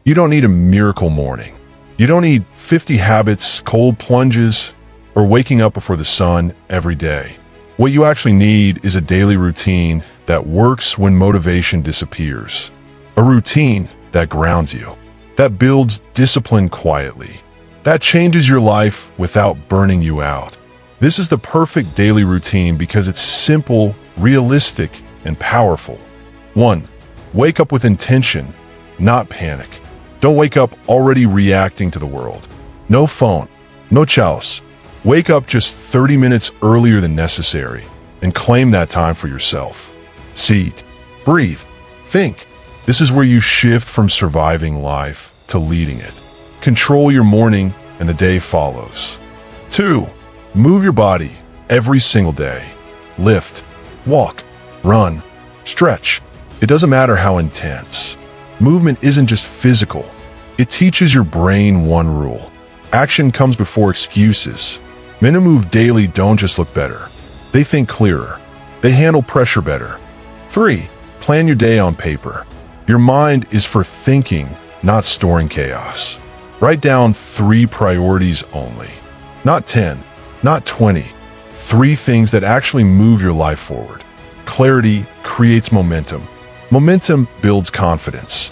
You don't need a miracle morning. You don't need 50 habits, cold plunges, or waking up before the sun every day. What you actually need is a daily routine that works when motivation disappears. A routine that grounds you, that builds discipline quietly, that changes your life without burning you out. This is the perfect daily routine because it's simple, realistic, and powerful. 1. Wake up with intention, not panic. Don't wake up already reacting to the world. No phone, no chows. Wake up just 30 minutes earlier than necessary and claim that time for yourself. Seat, breathe, think. This is where you shift from surviving life to leading it. Control your morning and the day follows. 2. Move your body every single day. Lift, walk, run, stretch. It doesn't matter how intense. Movement isn't just physical. It teaches your brain one rule. Action comes before excuses. Men who move daily don't just look better. They think clearer. They handle pressure better. 3. Plan your day on paper. Your mind is for thinking, not storing chaos. Write down 3 priorities only. Not 10, not 20. 3 things that actually move your life forward. Clarity creates momentum. Momentum builds confidence.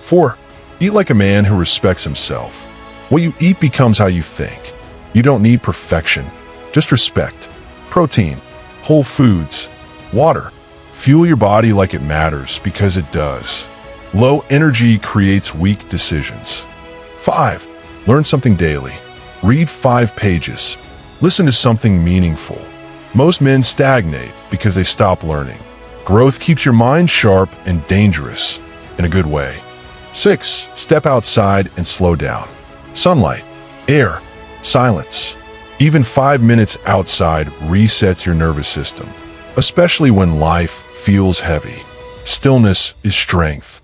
4. Eat like a man who respects himself. What you eat becomes how you think. You don't need perfection, just respect. Protein, whole foods, water. Fuel your body like it matters because it does. Low energy creates weak decisions. 5. Learn something daily. Read 5 pages. Listen to something meaningful. Most men stagnate because they stop learning. Growth keeps your mind sharp and dangerous in a good way. 6. Step outside and slow down. Sunlight, air, silence. Even 5 minutes outside resets your nervous system, especially when life feels heavy. Stillness is strength.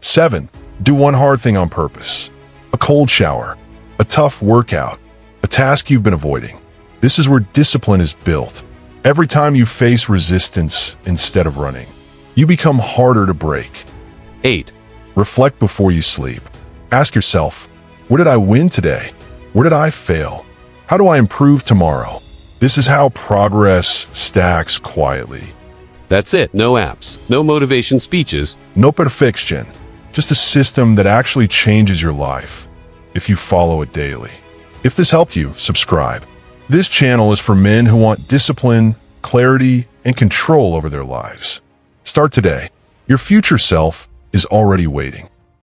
7. Do one hard thing on purpose. A cold shower, a tough workout, a task you've been avoiding. This is where discipline is built. Every time you face resistance instead of running, you become harder to break. 8. Reflect before you sleep. Ask yourself, where did I win today? Where did I fail? How do I improve tomorrow? This is how progress stacks quietly. That's it. No apps, no motivation speeches. No perfection, just a system that actually changes your life if you follow it daily. If this helped you, subscribe. This channel is for men who want discipline, clarity, and control over their lives. Start today. Your future self is already waiting.